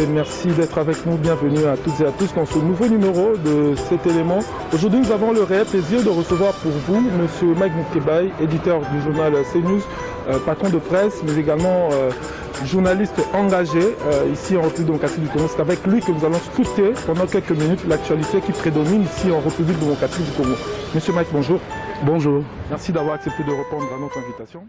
Merci d'être avec nous. Bienvenue à toutes et à tous dans ce nouveau numéro de cet élément. Aujourd'hui, nous avons le réel plaisir de recevoir pour vous M. Mike Moukebaye, éditeur du journal CNews, patron de presse, mais également journaliste engagé ici en République démocratique du Congo. C'est avec lui que nous allons scruter pendant quelques minutes l'actualité qui prédomine ici en République démocratique du Congo. Monsieur Mike, bonjour. Bonjour. Merci d'avoir accepté de répondre à notre invitation.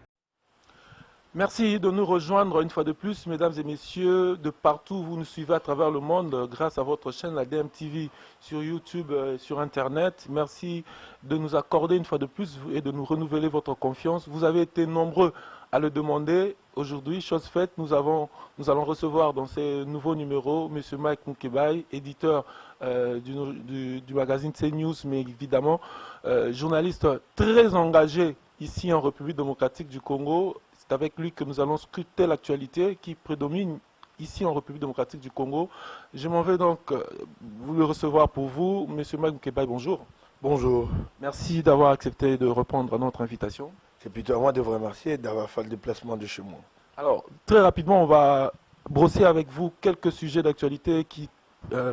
Merci de nous rejoindre une fois de plus, mesdames et messieurs, de partout où vous nous suivez à travers le monde, grâce à votre chaîne, la DMTV, sur YouTube, sur Internet. Merci de nous accorder une fois de plus et de nous renouveler votre confiance. Vous avez été nombreux à le demander. Aujourd'hui, chose faite, nous allons recevoir dans ces nouveaux numéros M. Mike Moukebaye, éditeur du magazine CNews, mais évidemment journaliste très engagé ici en République démocratique du Congo. C'est avec lui que nous allons scruter l'actualité qui prédomine ici en République démocratique du Congo. Je m'en vais donc vous le recevoir pour vous. Monsieur Mike Moukebaye, bonjour. Bonjour. Merci d'avoir accepté de répondre à notre invitation. C'est plutôt à moi de vous remercier d'avoir fait le déplacement de chez moi. Alors, très rapidement, on va brosser avec vous quelques sujets d'actualité qui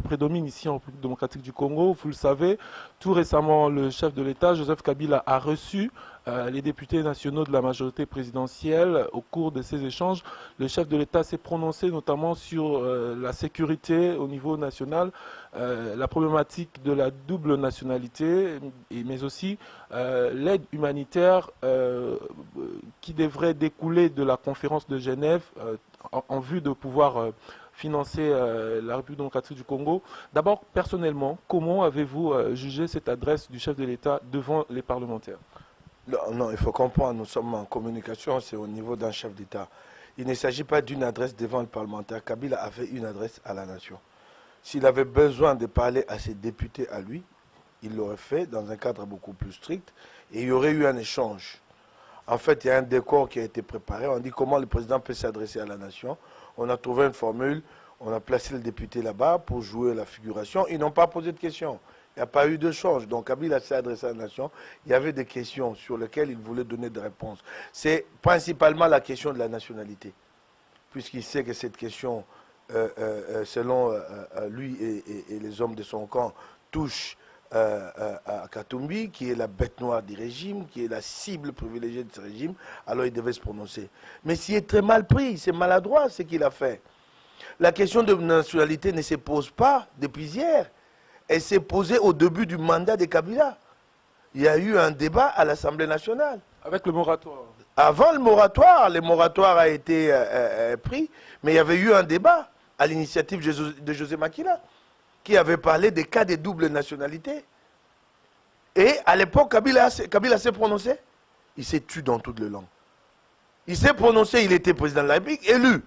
prédomine ici en République démocratique du Congo. Vous le savez, tout récemment, le chef de l'État, Joseph Kabila, a reçu les députés nationaux de la majorité présidentielle. Au cours de ces échanges, le chef de l'État s'est prononcé notamment sur la sécurité au niveau national, la problématique de la double nationalité, mais aussi l'aide humanitaire qui devrait découler de la conférence de Genève en vue de pouvoir financer la République démocratique du Congo. D'abord, personnellement, comment avez-vous jugé cette adresse du chef de l'État devant les parlementaires? Non, il faut comprendre, nous sommes en communication, c'est au niveau d'un chef d'État. Il ne s'agit pas d'une adresse devant le parlementaire. Kabila avait une adresse à la nation. S'il avait besoin de parler à ses députés à lui, il l'aurait fait dans un cadre beaucoup plus strict et il y aurait eu un échange. En fait, il y a un décor qui a été préparé. On dit comment le président peut s'adresser à la nation. On a trouvé une formule, on a placé le député là-bas pour jouer la figuration. Ils n'ont pas posé de questions. Il n'y a pas eu de change. Donc Kabila s'est adressé à la nation. Il y avait des questions sur lesquelles il voulait donner des réponses. C'est principalement la question de la nationalité. Puisqu'il sait que cette question, selon lui et les hommes de son camp, touche à Katumbi, qui est la bête noire du régime, qui est la cible privilégiée de ce régime, alors il devait se prononcer. Mais s'il est très mal pris, c'est maladroit ce qu'il a fait. La question de nationalité ne se pose pas depuis hier. Elle s'est posée au début du mandat de Kabila. Il y a eu un débat à l'Assemblée nationale. Avec le moratoire. Avant le moratoire a été pris, mais il y avait eu un débat à l'initiative de José Makila, qui avait parlé des cas de double nationalité. Et à l'époque, Kabila s'est prononcé. Il s'est tué dans toutes les langues. Il s'est prononcé, il était président de la République, élu.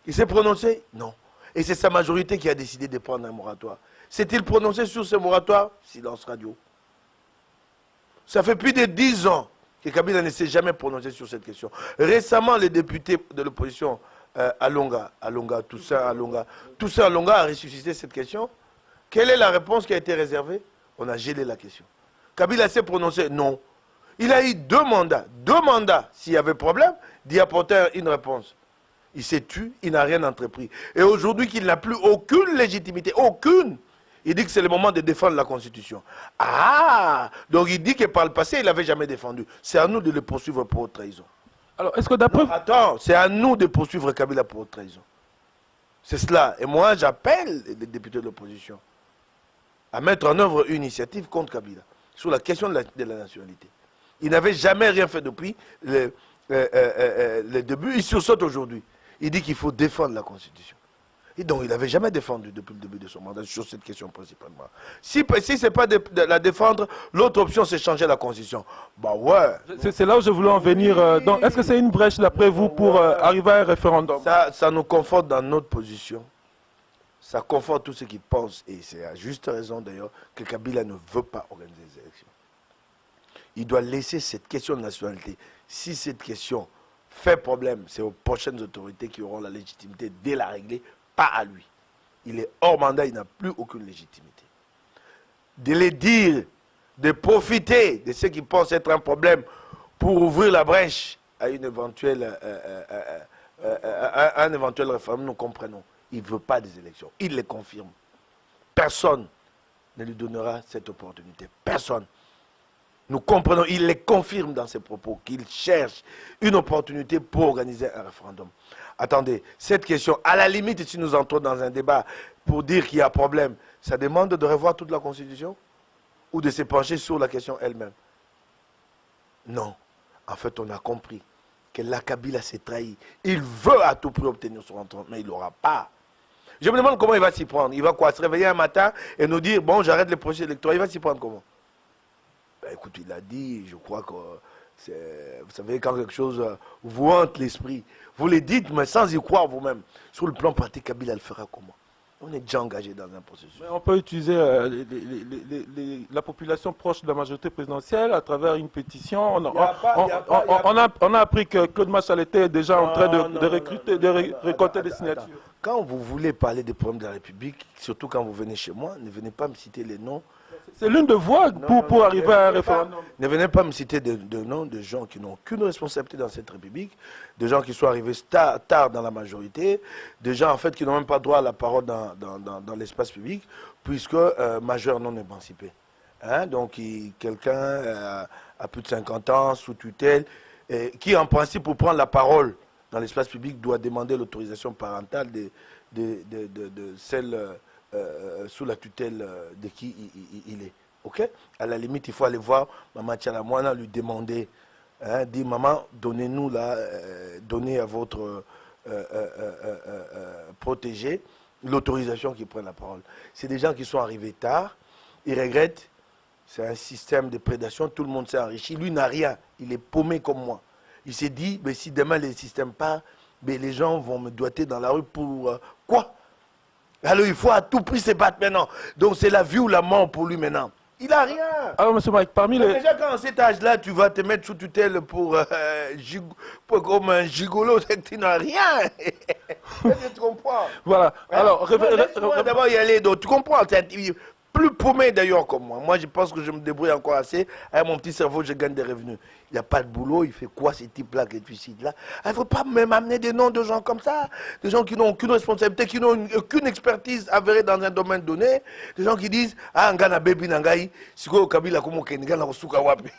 Il s'est prononcé? Non. Et c'est sa majorité qui a décidé de prendre un moratoire. S'est-il prononcé sur ce moratoire? Silence radio. Ça fait plus de 10 ans que Kabila ne s'est jamais prononcé sur cette question. Récemment, les députés de l'opposition Toussaint Alonga a ressuscité cette question. Quelle est la réponse qui a été réservée? On a gelé la question. Kabila s'est prononcé? Non. Il a eu deux mandats, s'il y avait problème, d'y apporter une réponse. Il s'est tué, il n'a rien entrepris. Et aujourd'hui qu'il n'a plus aucune légitimité, aucune, il dit que c'est le moment de défendre la Constitution. Ah, donc il dit que par le passé, il n'avait jamais défendu. C'est à nous de le poursuivre pour haute trahison. Alors, est-ce que d'après... Attends, c'est à nous de poursuivre Kabila pour haute trahison. C'est cela. Et moi, j'appelle les députés de l'opposition à mettre en œuvre une initiative contre Kabila sur la question de la nationalité. Il n'avait jamais rien fait depuis le début. Il sursaute aujourd'hui. Il dit qu'il faut défendre la Constitution. Et donc, il n'avait jamais défendu depuis le début de son mandat sur cette question principalement. Si ce n'est pas de la défendre, l'autre option, c'est changer la Constitution. Bah ouais. C'est là où je voulais en venir. Est-ce que c'est une brèche, d'après vous, pour arriver à un référendum? Ça nous conforte dans notre position. Ça conforte tous ceux qui pensent, et c'est à juste raison d'ailleurs, que Kabila ne veut pas organiser des élections. Il doit laisser cette question de nationalité. Si cette question fait problème, c'est aux prochaines autorités qui auront la légitimité de la régler, pas à lui. Il est hors mandat, il n'a plus aucune légitimité. De les dire, de profiter de ce qui pensent être un problème pour ouvrir la brèche à une éventuelle, un éventuel référendum, nous comprenons. Il ne veut pas des élections. Il les confirme. Personne ne lui donnera cette opportunité. Personne. Nous comprenons, il les confirme dans ses propos, qu'il cherche une opportunité pour organiser un référendum. Attendez, cette question, à la limite, si nous entrons dans un débat pour dire qu'il y a problème, ça demande de revoir toute la Constitution ou de se pencher sur la question elle-même? Non. En fait, on a compris que la Kabila s'est trahi. Il veut à tout prix obtenir son entente, mais il n'aura pas. Je me demande comment il va s'y prendre. Il va quoi? Se réveiller un matin et nous dire, bon, j'arrête les procès électoraux. Il va s'y prendre comment? Ben, écoute, il a dit, je crois que vous savez, quand quelque chose vous hante l'esprit, vous le dites, mais sans y croire vous-même. Sur le plan pratique, Kabila le fera comment? On est déjà engagé dans un processus. Mais on peut utiliser la population proche de la majorité présidentielle à travers une pétition. On a appris que Claude Machal était déjà en train de recruter, récolter des signatures. Quand vous voulez parler des problèmes de la République, surtout quand vous venez chez moi, ne venez pas me citer les noms. C'est l'une de voies pour arriver à un référendum. Ne venez pas me citer de noms de gens qui n'ont aucune responsabilité dans cette République, de gens qui sont arrivés tard dans la majorité, de gens en fait qui n'ont même pas droit à la parole dans l'espace public, puisque majeur non émancipé. Hein? Donc quelqu'un à plus de 50 ans, sous tutelle, qui en principe pour prendre la parole dans l'espace public doit demander l'autorisation parentale de celle sous la tutelle de qui il est. Ok? À la limite, il faut aller voir Maman Tchalamouana, lui demander, hein, dire maman, donnez-nous là, donnez à votre protégé l'autorisation qu'il prenne la parole. C'est des gens qui sont arrivés tard, ils regrettent, c'est un système de prédation, tout le monde s'est enrichi, lui n'a rien, il est paumé comme moi. Il s'est dit, mais si demain le système part, mais les gens vont me doiter dans la rue pour quoi? Alors il faut à tout prix se battre maintenant. Donc c'est la vie ou la mort pour lui maintenant. Il n'a rien. Alors, monsieur Mike, parmi les... Déjà, quand à cet âge-là, tu vas te mettre sous tutelle pour comme un gigolo, c'est que tu n'as rien. Tu comprends? Voilà. Hein? Alors, d'abord y aller. Donc, tu comprends? Plus paumé d'ailleurs comme moi. Moi, je pense que je me débrouille encore assez. Avec mon petit cerveau, je gagne des revenus. Il n'y a pas de boulot. Il fait quoi ces types-là que tu cites là? Il ne faut pas même amener des noms de gens comme ça. Des gens qui n'ont aucune responsabilité, qui n'ont aucune expertise avérée dans un domaine donné. Des gens qui disent, ah, ngana baby nangai, siko kabila kumo kenigana kosuka wapi.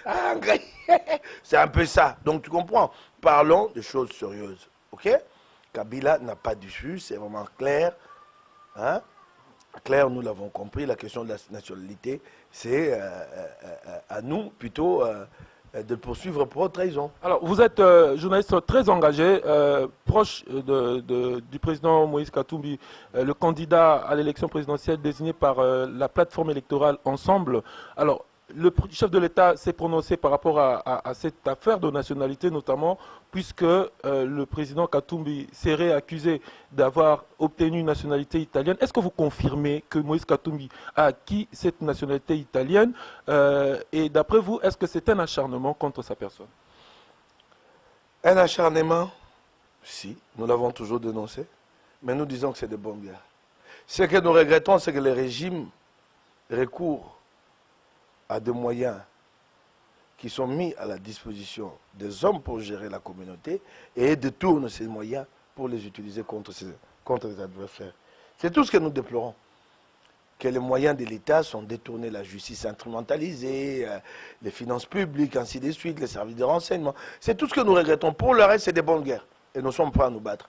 Ah, ngai. C'est un peu ça. Donc, tu comprends? Parlons de choses sérieuses. OK? Kabila n'a pas d'issue. C'est vraiment clair. Hein? Claire, nous l'avons compris, la question de la nationalité, c'est à nous plutôt de poursuivre pour trahison. Alors, vous êtes journaliste très engagé, proche du président Moïse Katumbi, le candidat à l'élection présidentielle désigné par la plateforme électorale Ensemble. Alors, le chef de l'État s'est prononcé par rapport à cette affaire de nationalité, notamment puisque le président Katumbi serait accusé d'avoir obtenu une nationalité italienne. Est-ce que vous confirmez que Moïse Katumbi a acquis cette nationalité italienne? Et d'après vous, est-ce que c'est un acharnement contre sa personne? Un acharnement, si, nous l'avons toujours dénoncé, mais nous disons que c'est de bonnes guerres. Ce que nous regrettons, c'est que le régime recourt à des moyens qui sont mis à la disposition des hommes pour gérer la communauté et détournent ces moyens pour les utiliser contre les adversaires. C'est tout ce que nous déplorons. Que les moyens de l'État sont détournés, la justice instrumentalisée, les finances publiques, ainsi de suite, les services de renseignement. C'est tout ce que nous regrettons. Pour le reste, c'est des bonnes guerres. Et nous sommes prêts à nous battre.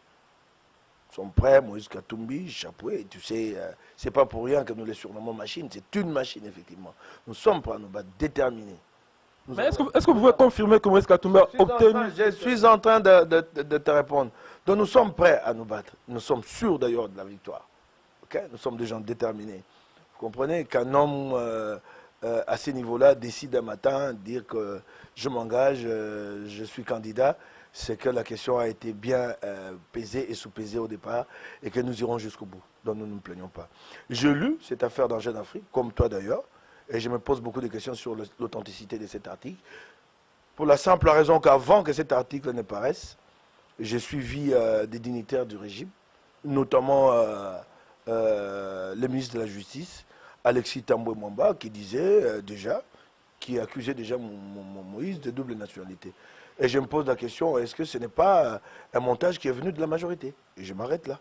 Nous sommes prêts, Moïse Katumbi, Chapoué, tu sais, c'est pas pour rien que nous les surnommons machines, c'est une machine, effectivement. Nous sommes prêts à nous battre, déterminés. Mais est-ce que vous pouvez confirmer que Moïse Katumbi a obtenu... Je suis en train de te répondre. Donc nous sommes prêts à nous battre. Nous sommes sûrs d'ailleurs de la victoire. Okay? Nous sommes des gens déterminés. Vous comprenez qu'un homme à ce niveau-là décide un matin de dire que je m'engage, je suis candidat, c'est que la question a été bien pesée et sous-pesée au départ et que nous irons jusqu'au bout. Donc nous ne nous plaignons pas. J'ai lu cette affaire dans Jeune Afrique, comme toi d'ailleurs, et je me pose beaucoup de questions sur l'authenticité de cet article. Pour la simple raison qu'avant que cet article ne paraisse, j'ai suivi des dignitaires du régime, notamment le ministre de la Justice, Alexis Tambwe Mwamba, qui disait déjà qui accusait déjà Moïse de double nationalité. Et je me pose la question, est-ce que ce n'est pas un montage qui est venu de la majorité? Et je m'arrête là.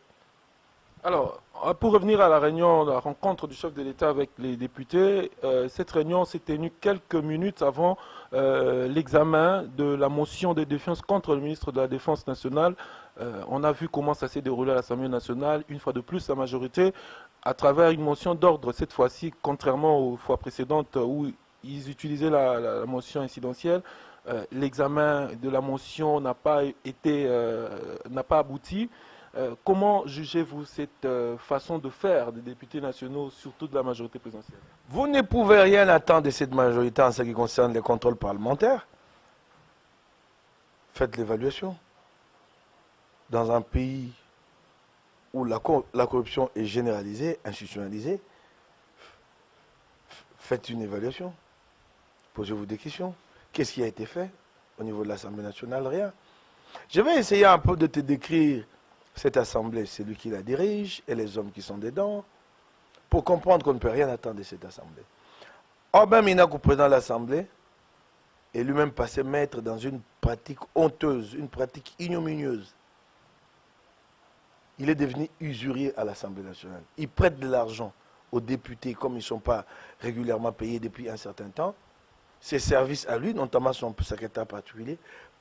Alors, pour revenir à la réunion, la rencontre du chef de l'État avec les députés, cette réunion s'est tenue quelques minutes avant l'examen de la motion de défiance contre le ministre de la Défense nationale. On a vu comment ça s'est déroulé à l'Assemblée nationale. Une fois de plus, la majorité, à travers une motion d'ordre, cette fois-ci, contrairement aux fois précédentes où ils utilisaient la motion incidentielle, l'examen de la motion n'a pas abouti. Comment jugez-vous cette façon de faire des députés nationaux, surtout de la majorité présidentielle? Vous ne pouvez rien attendre de cette majorité en ce qui concerne les contrôles parlementaires. Faites l'évaluation. Dans un pays où la corruption est généralisée, institutionnalisée, faites une évaluation. Posez-vous des questions. Qu'est-ce qui a été fait au niveau de l'Assemblée nationale? Rien. Je vais essayer un peu de te décrire cette assemblée, celui qui la dirige et les hommes qui sont dedans, pour comprendre qu'on ne peut rien attendre de cette assemblée. Orbin Minakou, président de l'assemblée, est lui-même passé maître dans une pratique honteuse, une pratique ignominieuse. Il est devenu usurier à l'Assemblée nationale. Il prête de l'argent aux députés, comme ils ne sont pas régulièrement payés depuis un certain temps. Ses services à lui, notamment son secrétaire particulier,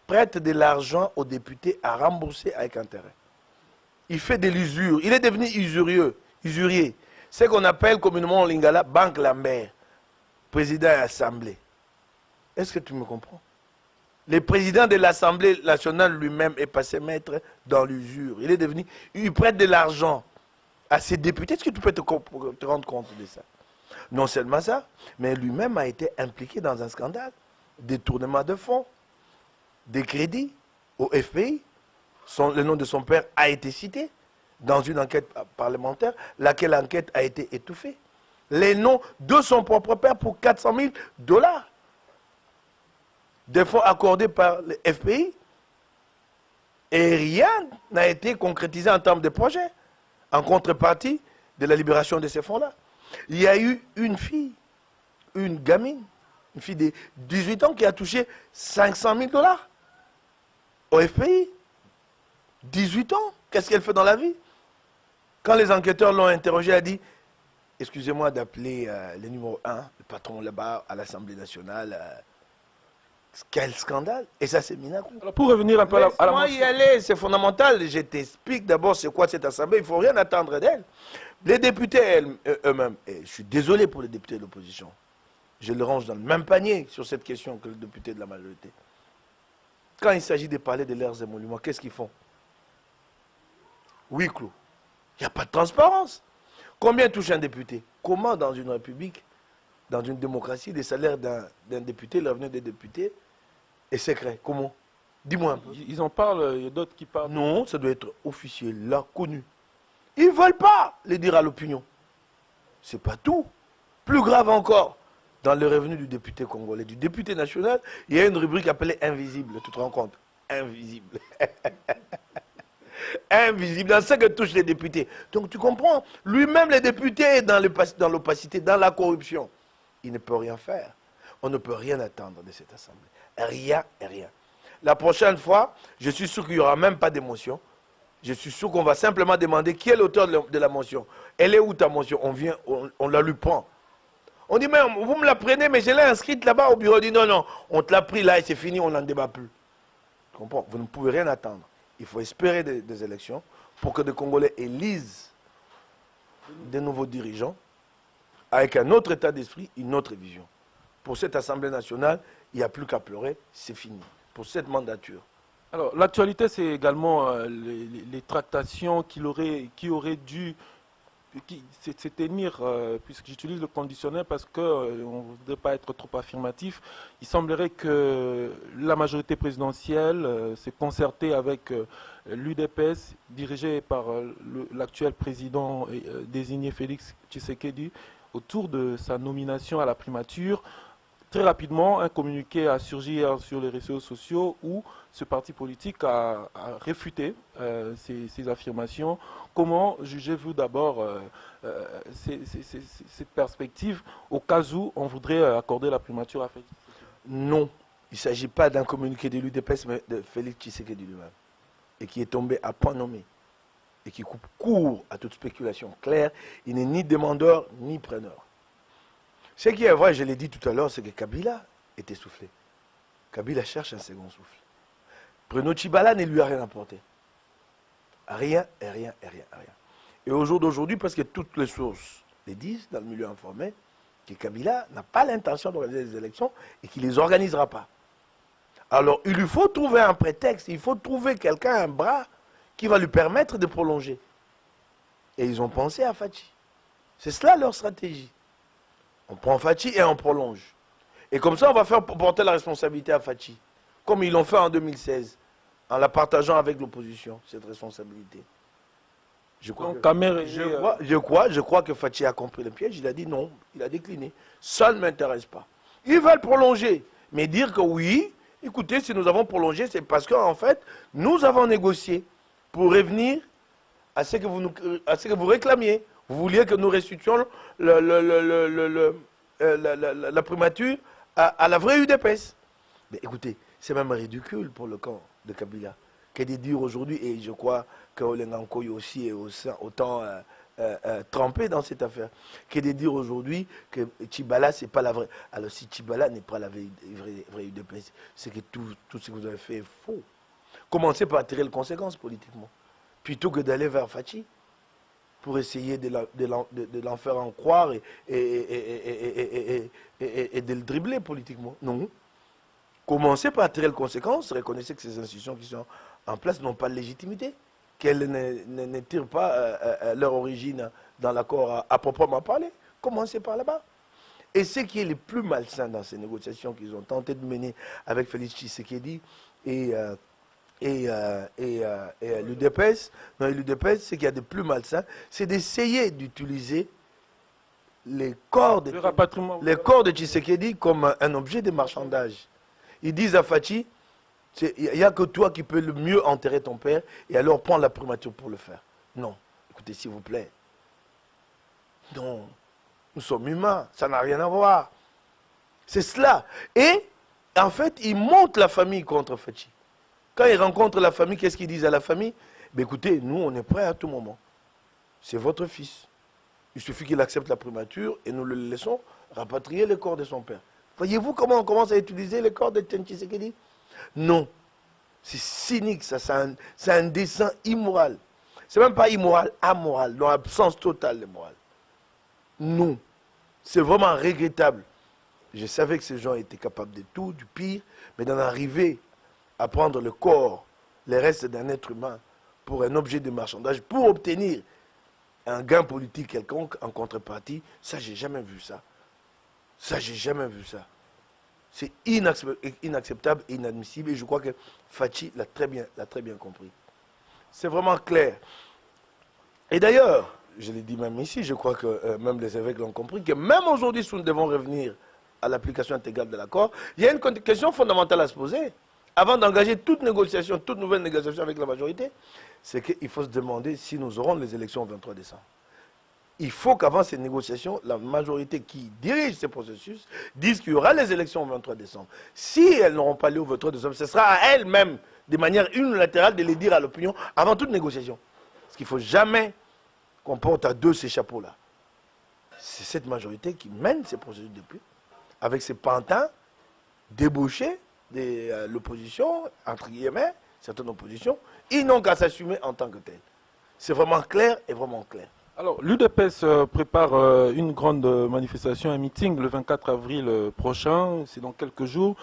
prête de l'argent aux députés à rembourser avec intérêt. Il fait de l'usure. Il est devenu usurier. C'est ce qu'on appelle communément en lingala Banque Lambert, président de l'Assemblée. Est-ce que tu me comprends? Le président de l'Assemblée nationale lui-même est passé maître dans l'usure. Il prête de l'argent à ses députés. Est-ce que tu peux te rendre compte de ça? Non seulement ça, mais lui-même a été impliqué dans un scandale. Détournement de fonds, des crédits au FPI. Le nom de son père a été cité dans une enquête parlementaire, laquelle enquête a été étouffée. Les noms de son propre père pour 400 000 $. Des fonds accordés par le FPI. Et rien n'a été concrétisé en termes de projet, en contrepartie de la libération de ces fonds-là. Il y a eu une fille, une gamine, une fille de 18 ans qui a touché 500 000 $ au FPI. 18 ans, qu'est-ce qu'elle fait dans la vie? Quand les enquêteurs l'ont interrogé, elle a dit, excusez-moi d'appeler le numéro 1, le patron là-bas à l'Assemblée nationale. Quel scandale! Et ça, c'est Minakou. Alors, pour revenir un peu à la motion. Y aller, c'est fondamental. Je t'explique d'abord c'est quoi cette assemblée. Il ne faut rien attendre d'elle. Les députés eux-mêmes, et je suis désolé pour les députés de l'opposition, je les range dans le même panier sur cette question que les députés de la majorité. Quand il s'agit de parler de leurs émoluments, qu'est-ce qu'ils font? Oui, clos. Il n'y a pas de transparence. Combien touche un député? Comment dans une république, dans une démocratie, les salaires d'un député, l'avenir des députés est secret? Comment? Dis-moi un peu. Ils en parlent, il y a d'autres qui parlent. Non, ça doit être officiel, là, connu. Ils ne veulent pas les dire à l'opinion. C'est pas tout. Plus grave encore, dans le revenu du député congolais, du député national, il y a une rubrique appelée invisible. Tu te rends compte? Invisible. Invisible, dans ce que touchent les députés. Donc tu comprends, lui-même les députés dans l'opacité, dans la corruption. Il ne peut rien faire. On ne peut rien attendre de cette assemblée. Rien et rien. La prochaine fois, je suis sûr qu'il n'y aura même pas d'émotion. Je suis sûr qu'on va simplement demander qui est l'auteur de la motion. Elle est où ta motion? On vient, on la lui prend. On dit, mais vous me la prenez, mais je l'ai inscrite là-bas au bureau. On dit, non, non, on te l'a pris là et c'est fini, on n'en débat plus. Tu comprends? Vous ne pouvez rien attendre. Il faut espérer des élections pour que les Congolais élisent de nouveaux dirigeants avec un autre état d'esprit, une autre vision. Pour cette Assemblée nationale, il n'y a plus qu'à pleurer, c'est fini. Pour cette mandature. Alors, l'actualité, c'est également les tractations qui auraient dû se tenir, puisque j'utilise le conditionnel parce qu'on ne voudrait pas être trop affirmatif. Il semblerait que la majorité présidentielle s'est concertée avec l'UDPS, dirigée par l'actuel président désigné Félix Tshisekedi, autour de sa nomination à la primature. Très rapidement, un communiqué a surgi hier sur les réseaux sociaux où ce parti politique a réfuté ces affirmations. Comment jugez-vous d'abord cette perspective au cas où on voudrait accorder la primature à Félix Tshisekedi? Non, il ne s'agit pas d'un communiqué de l'UDPS, mais de Félix Tshisekedi lui-même, et qui est tombé à point nommé, et qui coupe court à toute spéculation claire. Il n'est ni demandeur, ni preneur. Ce qui est vrai, je l'ai dit tout à l'heure, c'est que Kabila est essoufflé. Kabila cherche un second souffle. Bruno Tshibala ne lui a rien apporté. Rien, et rien, et rien, et rien. Et au jour d'aujourd'hui, parce que toutes les sources les disent dans le milieu informel, que Kabila n'a pas l'intention d'organiser des élections et qu'il ne les organisera pas. Alors, il lui faut trouver un prétexte, il faut trouver quelqu'un, un bras, qui va lui permettre de prolonger. Et ils ont pensé à Fachi. C'est cela leur stratégie. On prend Fachi et on prolonge. Et comme ça, on va faire porter la responsabilité à Fachi. Comme ils l'ont fait en 2016, en la partageant avec l'opposition, cette responsabilité. Je crois que Fachi a compris le piège. Il a dit non, il a décliné. Ça ne m'intéresse pas. Ils veulent prolonger. Mais dire que oui, écoutez, si nous avons prolongé, c'est parce qu'en fait, nous avons négocié pour revenir à ce que vous réclamiez. Vous vouliez que nous restituions la primature à la vraie UDPS. Mais écoutez, c'est même ridicule pour le camp de Kabila que de dire aujourd'hui, et je crois que Olengankoy aussi est autant trempé dans cette affaire, que de dire aujourd'hui que Tshibala, c'est pas la vraie. Alors si Tshibala n'est pas la vraie UDPS, c'est que tout ce que vous avez fait est faux. Commencez par tirer les conséquences politiquement, plutôt que d'aller vers Fachi pour essayer de l'en faire en croire et de le dribbler politiquement. Non. Commencez par tirer les conséquences, reconnaissez que ces institutions qui sont en place n'ont pas de légitimité, qu'elles ne tirent pas leur origine dans l'accord à proprement parler. Commencez par là-bas. Et ce qui est le plus malsain dans ces négociations qu'ils ont tenté de mener avec Félix Tshisekedi et l'UDPS, ce qu'il y a de plus malsain, c'est d'essayer d'utiliser les corps de Tshisekedi comme un objet de marchandage. Ils disent à Fachi, il n'y a que toi qui peux le mieux enterrer ton père, et alors prends la primature pour le faire. Non, écoutez, s'il vous plaît. Non, nous sommes humains, ça n'a rien à voir. C'est cela. Et, en fait, ils montent la famille contre Fachi. Quand ils rencontrent la famille, qu'est-ce qu'ils disent à la famille? Ben écoutez, nous, on est prêts à tout moment. C'est votre fils. Il suffit qu'il accepte la primature et nous le laissons rapatrier le corps de son père. Voyez-vous comment on commence à utiliser le corps de Tshisekedi? Non. C'est cynique, ça. C'est un dessein immoral. C'est même pas immoral, amoral, dans l'absence totale de morale. Non. C'est vraiment regrettable. Je savais que ces gens étaient capables de tout, du pire, mais d'en arriver à prendre le corps, les restes d'un être humain, pour un objet de marchandage, pour obtenir un gain politique quelconque en contrepartie, ça, j'ai jamais vu ça. Ça, j'ai jamais vu ça. C'est inacceptable et inadmissible. Et je crois que Fachi l'a très bien compris. C'est vraiment clair. Et d'ailleurs, je l'ai dit même ici, je crois que même les évêques l'ont compris, que même aujourd'hui, si nous devons revenir à l'application intégrale de l'accord, il y a une question fondamentale à se poser. Avant d'engager toute négociation, toute nouvelle négociation avec la majorité, c'est qu'il faut se demander si nous aurons les élections au 23 décembre. Il faut qu'avant ces négociations, la majorité qui dirige ces processus dise qu'il y aura les élections au 23 décembre. Si elles n'auront pas lieu au 23 décembre, ce sera à elles-mêmes, de manière unilatérale, de les dire à l'opinion avant toute négociation. Parce qu'il ne faut jamais qu'on porte à deux ces chapeaux-là. C'est cette majorité qui mène ces processus depuis, avec ces pantins débauchés de l'opposition, entre guillemets, certaines oppositions, ils n'ont qu'à s'assumer en tant que tels. C'est vraiment clair et vraiment clair. Alors, l'UDPS prépare une grande manifestation, un meeting le 24 avril prochain, c'est dans quelques jours.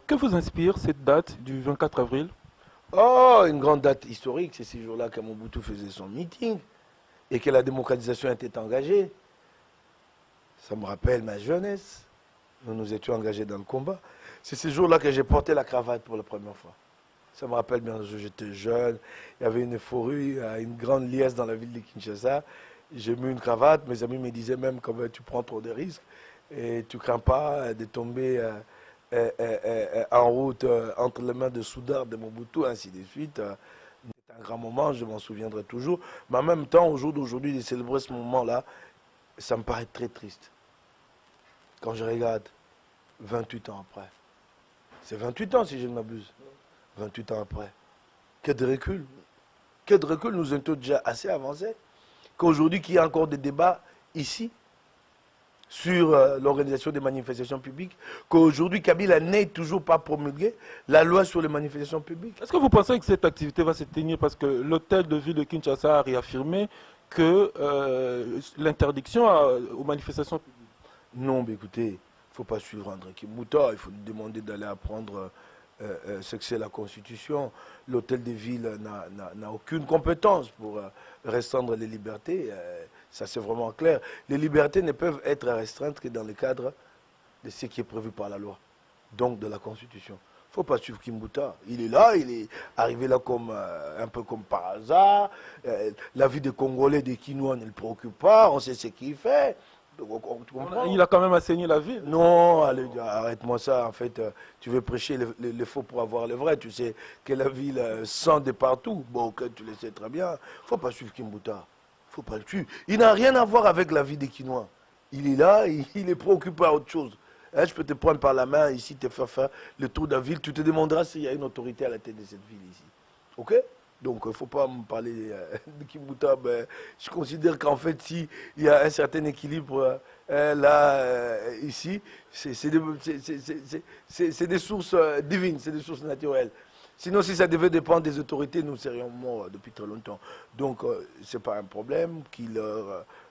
Que vous inspire cette date du 24 avril? Oh, une grande date historique, c'est ces jours-là que Mobutu faisait son meeting et que la démocratisation était engagée. Ça me rappelle ma jeunesse. Nous nous étions engagés dans le combat. C'est ces jours-là que j'ai porté la cravate pour la première fois. Ça me rappelle bien, j'étais jeune, il y avait une euphorie, une grande liesse dans la ville de Kinshasa. J'ai mis une cravate, mes amis me disaient même comment tu prends trop de risques. Et tu ne crains pas de tomber en route entre les mains de Soudar, de Mobutu, ainsi de suite. C'est un grand moment, je m'en souviendrai toujours. Mais en même temps, au jour d'aujourd'hui, de célébrer ce moment-là, ça me paraît très triste. Quand je regarde 28 ans après, c'est 28 ans si je ne m'abuse, 28 ans après, que de recul. Que de recul, nous étions déjà assez avancés. Qu'aujourd'hui, qu'il y a encore des débats ici sur l'organisation des manifestations publiques, qu'aujourd'hui, Kabila n'ait toujours pas promulgué la loi sur les manifestations publiques. Est-ce que vous pensez que cette activité va se tenir parce que l'hôtel de ville de Kinshasa a réaffirmé que l'interdiction aux manifestations publiques? Non, mais écoutez, il ne faut pas suivre André Kimbuta, il faut lui demander d'aller apprendre ce que c'est la Constitution. L'hôtel de ville n'a aucune compétence pour restreindre les libertés. Ça, c'est vraiment clair. Les libertés ne peuvent être restreintes que dans le cadre de ce qui est prévu par la loi, donc de la Constitution. Il ne faut pas suivre Kimbuta. Il est là, il est arrivé là comme, un peu comme par hasard. La vie des Congolais, des Kinois ne le préoccupe pas, on sait ce qu'il fait. Il a quand même assaini la ville. Non, allez, arrête-moi ça. En fait, tu veux prêcher le faux pour avoir le vrai. Tu sais que la ville sent de partout. Bon, ok, tu le sais très bien. Il ne faut pas suivre Kimbuta. Faut pas le suivre. Il n'a rien à voir avec la vie des Quinois. Il est là, il est préoccupé à autre chose. Hein, je peux te prendre par la main ici, te faire le tour de la ville. Tu te demanderas s'il y a une autorité à la tête de cette ville ici. Ok? Donc, il ne faut pas me parler de Kimbuta. Ben, je considère qu'en fait, s'il y a un certain équilibre ici, c'est des sources divines, c'est des sources naturelles. Sinon, si ça devait dépendre des autorités, nous serions morts depuis très longtemps. Donc, ce n'est pas un problème. Qu'il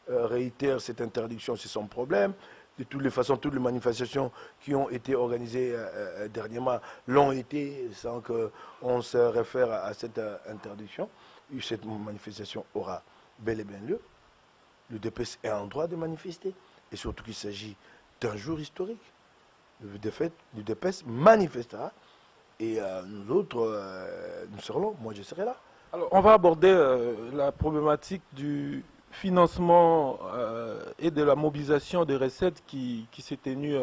réitère cette interdiction, c'est son problème. De toutes les façons, toutes les manifestations qui ont été organisées dernièrement l'ont été sans qu'on se réfère à cette interdiction. Cette manifestation aura bel et bien lieu. Le DPS est en droit de manifester. Et surtout qu'il s'agit d'un jour historique. Le DPS manifestera. Et nous autres, nous serons là. Moi, je serai là. Alors, on va aborder la problématique du financement et de la mobilisation des recettes qui s'est tenue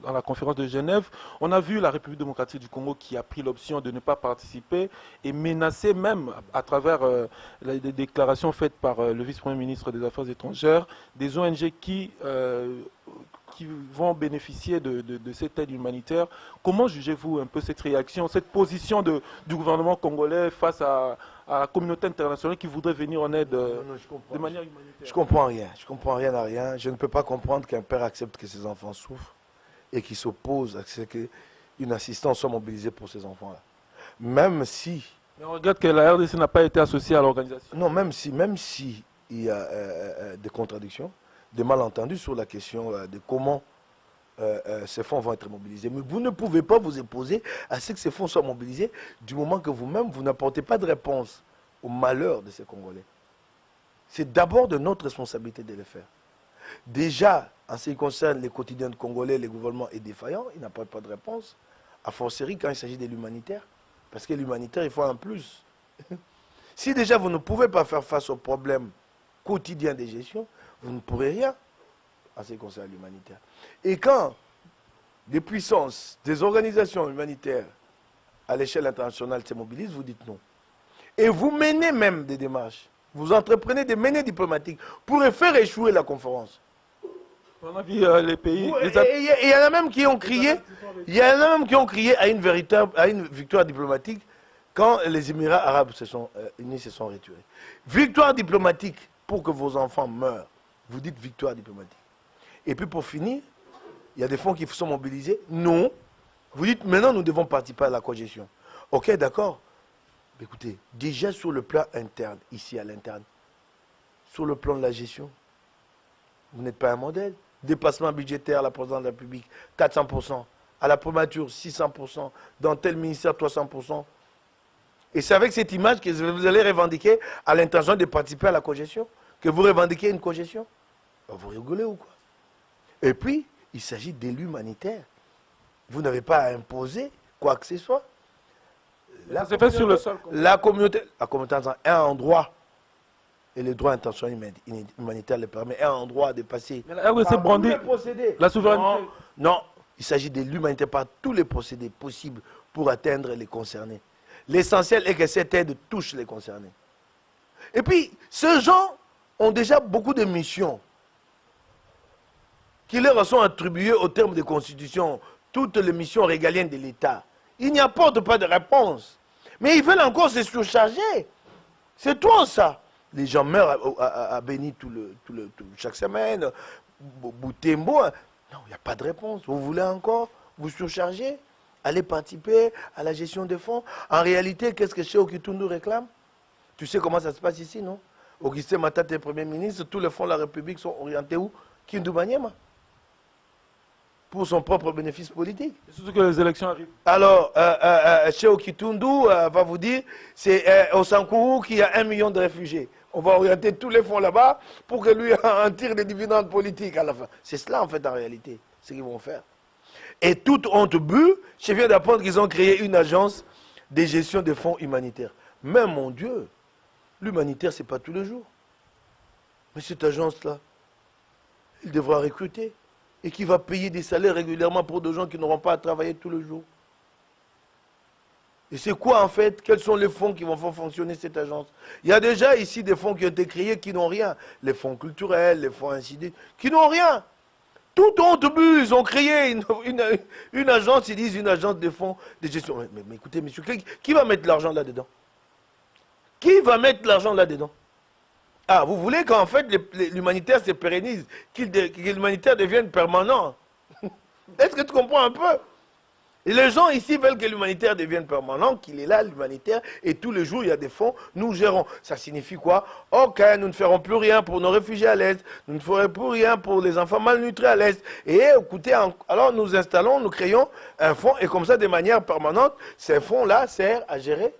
dans la conférence de Genève. On a vu la République démocratique du Congo qui a pris l'option de ne pas participer et menacé même à travers les déclarations faites par le vice-premier ministre des Affaires étrangères, des ONG qui vont bénéficier de cette aide humanitaire. Comment jugez-vous un peu cette réaction, cette position du gouvernement congolais face à la communauté internationale qui voudrait venir en aide de manière humanitaire? Je comprends rien. Je comprends rien à rien. Je ne peux pas comprendre qu'un père accepte que ses enfants souffrent et qu'il s'oppose à ce qu'une assistance soit mobilisée pour ces enfants-là. Même si... Mais on regarde que la RDC n'a pas été associée à l'organisation. Non, même si il y a des contradictions, des malentendus sur la question de comment ces fonds vont être mobilisés. Mais vous ne pouvez pas vous opposer à ce que ces fonds soient mobilisés du moment que vous-même, vous n'apportez pas de réponse au malheur de ces Congolais. C'est d'abord de notre responsabilité de le faire. Déjà, en ce qui concerne les quotidiens de Congolais, le gouvernement est défaillant, il n'apporte pas de réponse. A fortiori quand il s'agit de l'humanitaire. Parce que l'humanitaire, il faut un plus. Si déjà vous ne pouvez pas faire face aux problèmes quotidiens de gestion, vous ne pourrez rien en ce qui concerne l'humanitaire. Et quand des puissances, des organisations humanitaires à l'échelle internationale se mobilisent, vous dites non. Et vous menez même des démarches. Vous entreprenez des menées diplomatiques pour faire échouer la conférence. On a vu les pays... Il y en a même qui ont crié, à une victoire diplomatique quand les Émirats arabes unis se sont retirés. Victoire diplomatique pour que vos enfants meurent. Vous dites victoire diplomatique. Et puis pour finir, il y a des fonds qui sont mobilisés. Non. Vous dites maintenant nous devons participer à la cogestion. Ok, d'accord. Écoutez, déjà sur le plan interne, ici à l'interne, sur le plan de la gestion, vous n'êtes pas un modèle. Dépassement budgétaire à la présidence de la République, 400%. À la primature, 600%. Dans tel ministère, 300%. Et c'est avec cette image que vous allez revendiquer à l'intention de participer à la cogestion, que vous revendiquez une cogestion. Vous rigolez ou quoi? Et puis, il s'agit de l'humanitaire. Vous n'avez pas à imposer quoi que ce soit. Ça s'est fait sur le sol. La communauté a un droit Et le droit d'intention humanitaire le permet. Et un droit de passer Mais la RDC brandit la souveraineté. Non, il s'agit de l'humanité par tous les procédés possibles pour atteindre les concernés. L'essentiel est que cette aide touche les concernés. Et puis, ces gens ont déjà beaucoup de missions qui leur sont attribuées au terme de constitution, toutes les missions régaliennes de l'État. Ils n'y apportent pas de réponse. Mais ils veulent encore se surcharger. C'est toi ça. Les gens meurent à Béni chaque semaine. Boutembo. Non, il n'y a pas de réponse. Vous voulez encore vous surcharger? Aller participer à la gestion des fonds? En réalité, qu'est-ce que Cheikh Kitundu réclame? Tu sais comment ça se passe ici, non? Augustin Matata est Premier ministre. Tous les fonds de la République sont orientés où? Kindu Banyema. Pour son propre bénéfice politique. Et surtout que les élections arrivent. Alors, Cheikh Kitundu va vous dire, c'est au Sankourou qu'il y a 1 million de réfugiés. On va orienter tous les fonds là-bas pour que lui en tire des dividendes politiques à la fin. C'est cela, en fait, en réalité, ce qu'ils vont faire. Et toute honte but, je viens d'apprendre qu'ils ont créé une agence de gestion des fonds humanitaires. Mais mon Dieu, l'humanitaire, ce n'est pas tous les jours. Mais cette agence-là, il devra recruter. Et qui va payer des salaires régulièrement pour des gens qui n'auront pas à travailler tous les jours. Et c'est quoi en fait? Quels sont les fonds qui vont faire fonctionner cette agence? Il y a déjà ici des fonds qui ont été créés qui n'ont rien. Les fonds culturels, les fonds ainsi de suite, qui n'ont rien. Tout honte but, ils ont créé une agence, ils disent une agence de fonds de gestion. Mais écoutez, monsieur, qui va mettre l'argent là-dedans? Qui va mettre l'argent là-dedans? Ah, vous voulez qu'en fait l'humanitaire se pérennise, que l'humanitaire devienne permanent? Est-ce que tu comprends un peu? Et les gens ici veulent que l'humanitaire devienne permanent, qu'il est là, l'humanitaire, et tous les jours il y a des fonds, nous gérons. Ça signifie quoi? Ok, nous ne ferons plus rien pour nos réfugiés à l'Est, nous ne ferons plus rien pour les enfants malnutris à l'Est. Et écoutez, alors nous installons, nous créons un fonds, et comme ça, de manière permanente, ces fonds-là servent à gérer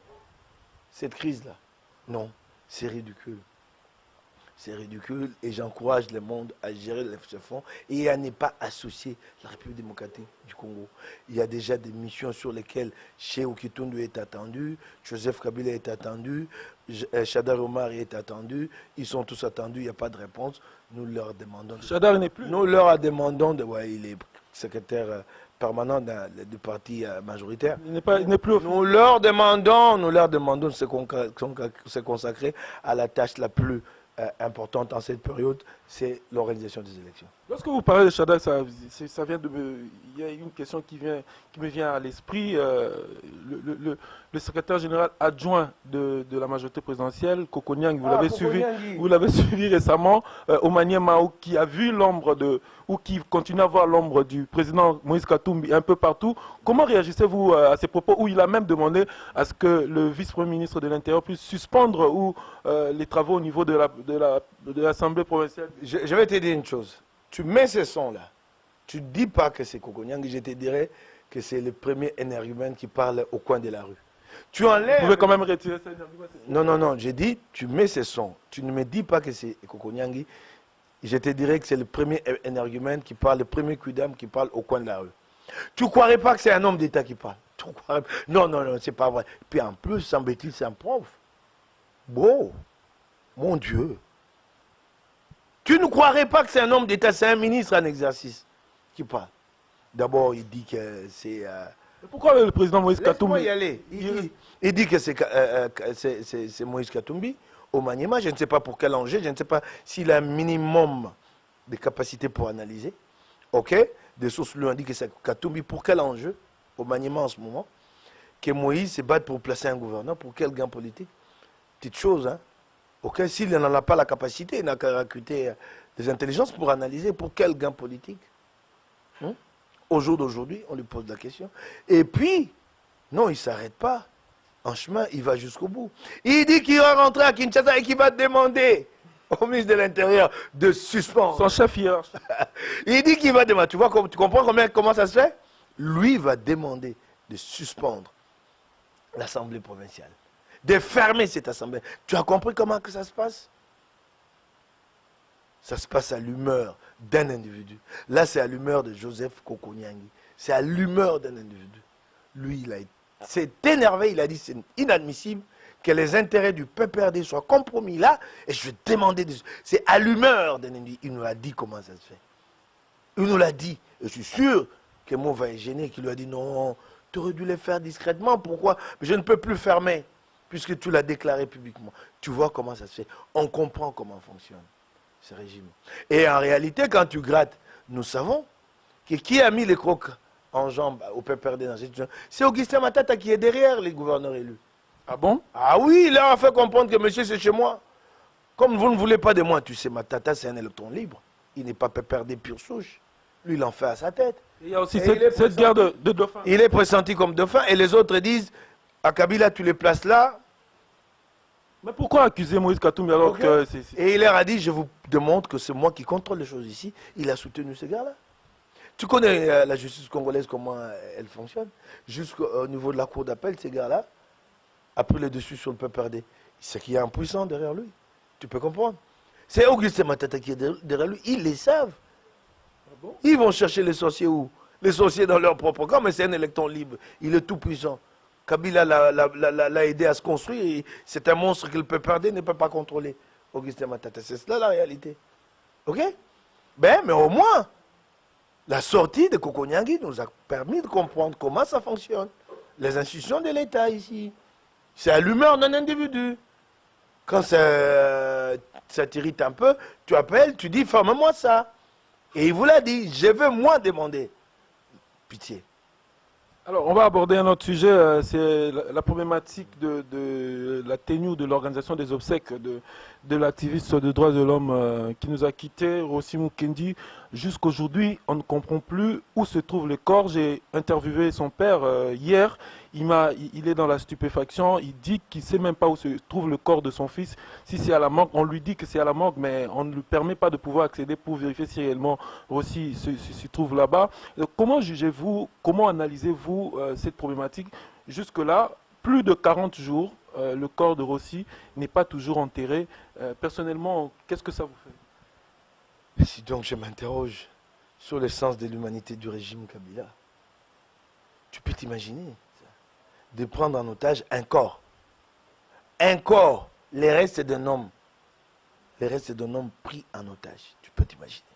cette crise-là. Non, c'est ridicule. C'est ridicule et j'encourage le monde à gérer ce fonds et à ne pas associer la République démocratique du Congo. Il y a déjà des missions sur lesquelles Cheikh Kitundu est attendu, Joseph Kabila est attendu, Chadar Omar est attendu, ils sont tous attendus, il n'y a pas de réponse. Nous leur demandons... Chadar n'est plus. Nous leur demandons, il est secrétaire permanent du parti majoritaire. Il n'est plus au fond. Nous leur demandons de se consacrer à la tâche la plus importante en cette période, c'est l'organisation des élections. Lorsque vous parlez de Chadar, ça vient de il y a une question qui me vient à l'esprit. Le secrétaire général adjoint de la majorité présidentielle, Koko Niang, vous l'avez suivi récemment, Omanie Mao, qui a vu l'ombre ou qui continue à voir l'ombre du président Moïse Katumbi un peu partout. Comment réagissez-vous à ces propos où il a même demandé à ce que le vice-premier ministre de l'Intérieur puisse suspendre les travaux au niveau de l'Assemblée provinciale? Je vais te dire une chose. Tu mets ce son-là, tu ne dis pas que c'est Koko Niang, je te dirais que c'est le premier énergumène qui parle au coin de la rue. Tu enlèves... Vous pouvez quand même retirer ça. Non, j'ai dit, tu mets ce son. Tu ne me dis pas que c'est Koko Niang, je te dirais que c'est le premier énergumène qui parle, le premier quidam qui parle au coin de la rue. Tu ne croirais pas que c'est un homme d'État qui parle. Non, c'est pas vrai. Puis en plus, semble-t-il, c'est un prof. Bon, mon Dieu. Tu ne croirais pas que c'est un homme d'État, c'est un ministre en exercice qui parle. D'abord, il dit que c'est... Pourquoi le président Moïse Katumbi? Laisse-moi y aller. Il dit que c'est Moïse Katumbi au Maniema. Je ne sais pas pour quel enjeu, je ne sais pas s'il a un minimum de capacité pour analyser. Ok? Des sources lui ont dit que c'est Katumbi. Pour quel enjeu au Maniema en ce moment? Que Moïse se batte pour placer un gouverneur. Pour quel gain politique? Petite chose, hein? Ok, s'il n'en a pas la capacité, il n'a qu'à recruter des intelligences pour analyser pour quel gain politique. Au jour d'aujourd'hui, on lui pose la question. Et puis, non, il ne s'arrête pas. En chemin, il va jusqu'au bout. Il dit qu'il va rentrer à Kinshasa et qu'il va demander au ministre de l'Intérieur de suspendre. Son chef hier. Il dit qu'il va demander. Tu comprends comment ça se fait? Lui va demander de suspendre l'Assemblée provinciale. De fermer cette assemblée. Tu as compris comment que ça se passe? Ça se passe à l'humeur d'un individu. Là, c'est à l'humeur de Joseph Koko Niang. C'est à l'humeur d'un individu. Lui, il s'est énervé, il a dit c'est inadmissible que les intérêts du PPRD soient compromis là, et je vais demander, c'est à l'humeur d'Ennendi, il nous a dit comment ça se fait. Il nous l'a dit, et je suis sûr que Mo va être gêné, qu'il lui a dit non, tu aurais dû les faire discrètement, pourquoi? Je ne peux plus fermer, puisque tu l'as déclaré publiquement. Tu vois comment ça se fait, on comprend comment fonctionne ce régime. Et en réalité, quand tu grattes, nous savons que qui a mis les crocs en jambes au PPRD dans cette situation, c'est Augustin Matata qui est derrière les gouverneurs élus. Ah bon? Ah oui, il leur a fait comprendre que monsieur, c'est chez moi. Comme vous ne voulez pas de moi, tu sais, Matata, c'est un électron libre. Il n'est pas PPRD pure souche. Lui, il en fait à sa tête. Il y a aussi cette guerre de dauphins. Il est pressenti comme dauphin et les autres disent, à Kabila, tu les places là. Mais pourquoi accuser Moïse Katumbi alors que c'est... Et il leur a dit, je vous demande que c'est moi qui contrôle les choses ici. Il a soutenu ce gars-là. Tu connais la justice congolaise, comment elle fonctionne? Jusqu'au niveau de la cour d'appel, ces gars-là, après le dessus sur le PPRD, c'est qu'il y a un puissant derrière lui. Tu peux comprendre? C'est Augustin Matata qui est derrière lui. Ils les savent. Ah bon? Ils vont chercher les sorciers où? Les sorciers dans leur propre camp, mais c'est un électron libre. Il est tout puissant. Kabila l'a aidé à se construire. C'est un monstre que le PPRD ne peut pas contrôler. Augustin Matata, c'est cela la réalité. Ok? Ben, mais au moins, la sortie de Kokonyangui nous a permis de comprendre comment ça fonctionne. Les institutions de l'État ici. C'est à l'humeur d'un individu. Quand ça t'irrite un peu, tu appelles, tu dis, ferme-moi ça. Et il vous l'a dit, je veux moi demander. Pitié. Alors, on va aborder un autre sujet, c'est la problématique de la tenue de l'organisation des obsèques de l'activiste de droits de l'homme qui nous a quittés, Rossi Mukendi. Jusqu'aujourd'hui, on ne comprend plus où se trouve le corps. J'ai interviewé son père hier. Il est dans la stupéfaction. Il dit qu'il ne sait même pas où se trouve le corps de son fils. Si c'est à la morgue, on lui dit que c'est à la morgue, mais on ne lui permet pas de pouvoir accéder pour vérifier si réellement Rossi se trouve là-bas. Comment jugez-vous, comment analysez-vous cette problématique? Jusque-là, plus de 40 jours, le corps de Rossi n'est pas toujours enterré. Personnellement, qu'est-ce que ça vous fait? Et si donc je m'interroge sur le sens de l'humanité du régime Kabila, tu peux t'imaginer de prendre en otage un corps, les restes d'un homme, pris en otage, tu peux t'imaginer.